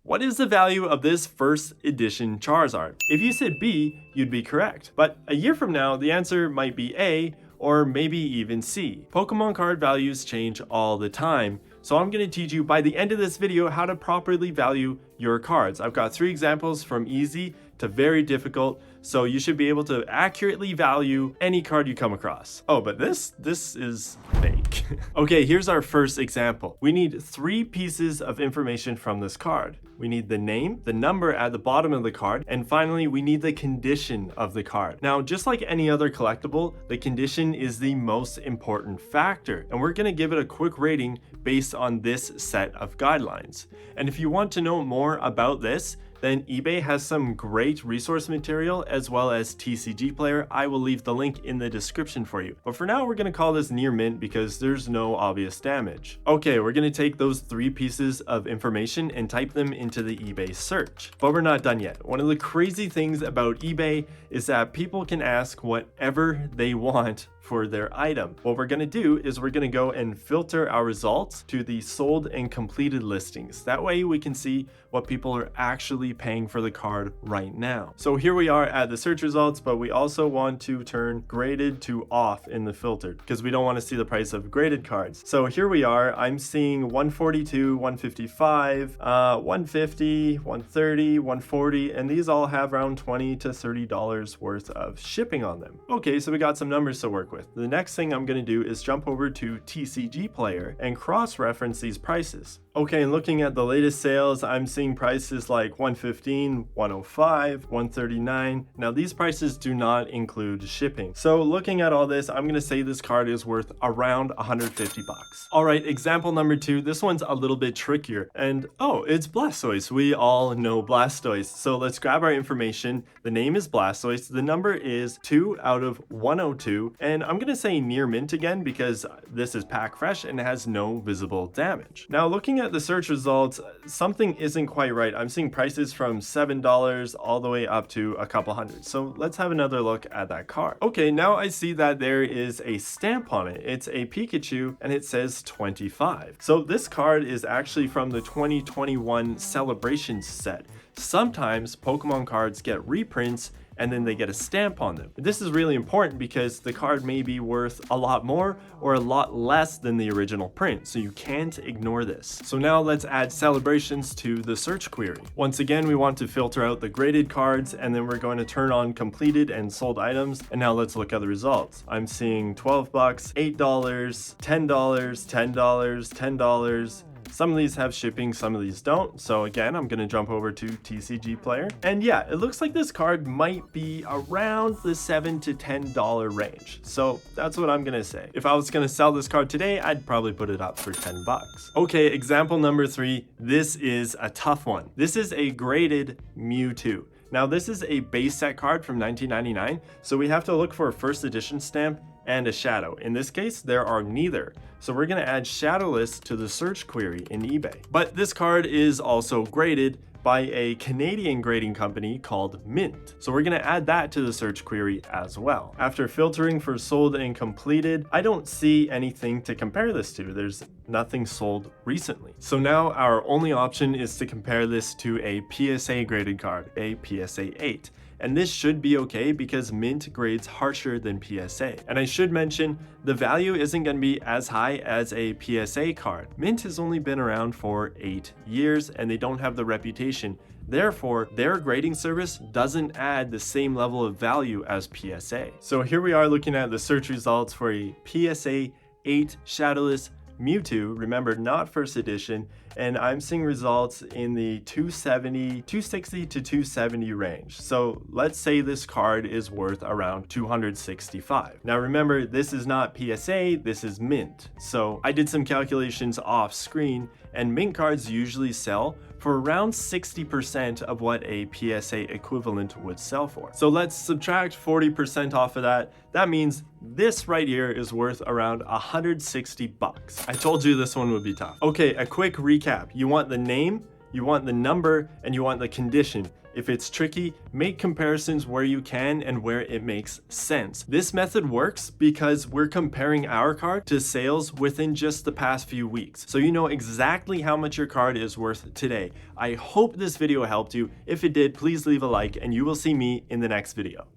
What is the value of this first edition Charizard? If you said B, you'd be correct. But a year from now, the answer might be A, or maybe even C. Pokemon card values change all the time, so I'm going to teach you by the end of this video how to properly value your cards. I've got 3 examples from easy to very difficult, so you should be able to accurately value any card you come across. Oh, but this is fake. Okay, here's our first example. We need 3 pieces of information from this card. We need the name, the number at the bottom of the card, and finally we need the condition of the card. Now, just like any other collectible, the condition is the most important factor, and we're gonna give it a quick rating based on this set of guidelines. And if you want to know more about this, then eBay has some great resource material as well as TCG Player. I will leave the link in the description for you. But for now, we're gonna call this near mint because there's no obvious damage. Okay, we're gonna take those 3 pieces of information and type them into the eBay search. But we're not done yet. One of the crazy things about eBay is that people can ask whatever they want for their item. What we're gonna do is we're gonna go and filter our results to the sold and completed listings. That way we can see what people are actually paying for the card right now. So here we are at the search results, but we also want to turn graded to off in the filtered because we don't want to see the price of graded cards. So here we are, I'm seeing 142, 155, 150, 130, 140, and these all have around $20 to $30 worth of shipping on them. Okay, so we got some numbers to work with. The next thing I'm going to do is jump over to TCG Player and cross-reference these prices. Okay, and looking at the latest sales, I'm seeing prices like 115, 105, 139. Now these prices do not include shipping. So looking at all this, I'm going to say this card is worth around 150 bucks. All right, example number 2. This one's a little bit trickier. And oh, it's Blastoise. We all know Blastoise. So let's grab our information. The name is Blastoise. The number is 2 out of 102. And I'm going to say near mint again because this is pack fresh and has no visible damage. Now looking at the search results, something isn't quite right. I'm seeing prices from $7 all the way up to a couple hundred. So let's have another look at that card. Okay, now I see that there is a stamp on it. It's a Pikachu and it says 25. So this card is actually from the 2021 Celebrations set. Sometimes Pokemon cards get reprints and then they get a stamp on them. This is really important because the card may be worth a lot more or a lot less than the original print, so you can't ignore this. So now let's add Celebrations to the search query. Once again, we want to filter out the graded cards, and then we're going to turn on completed and sold items, and now let's look at the results. I'm seeing 12 bucks, $8, $10, $10, $10, Some of these have shipping, some of these don't. So again, I'm gonna jump over to TCG Player. And yeah, it looks like this card might be around the $7 to $10 range. So that's what I'm gonna say. If I was gonna sell this card today, I'd probably put it up for 10 bucks. Okay, example number 3. This is a tough one. This is a graded Mewtwo. Now this is a base set card from 1999, so we have to look for a first edition stamp and a shadow. In this case, there are neither. So we're gonna add shadowless to the search query in eBay. But this card is also graded by a Canadian grading company called Mint. So we're gonna add that to the search query as well. After filtering for sold and completed, I don't see anything to compare this to. There's nothing sold recently. So now our only option is to compare this to a PSA graded card, a PSA 8. And this should be okay because Mint grades harsher than PSA. And I should mention, the value isn't going to be as high as a PSA card. Mint has only been around for 8 years and they don't have the reputation. Therefore, their grading service doesn't add the same level of value as PSA. So here we are looking at the search results for a PSA 8 shadowless Mewtwo, remember not first edition, and I'm seeing results in the 260 to 270 range. So let's say this card is worth around 265. Now remember, this is not PSA, this is Mint. So I did some calculations off screen, and Mint cards usually sell for around 60% of what a PSA equivalent would sell for. So let's subtract 40% off of that. That means this right here is worth around 160 bucks. I told you this one would be tough. Okay, a quick recap. You want the name, you want the number, and you want the condition. If it's tricky, make comparisons where you can and where it makes sense. This method works because we're comparing our card to sales within just the past few weeks, so you know exactly how much your card is worth today. I hope this video helped you. If it did, please leave a like and you will see me in the next video.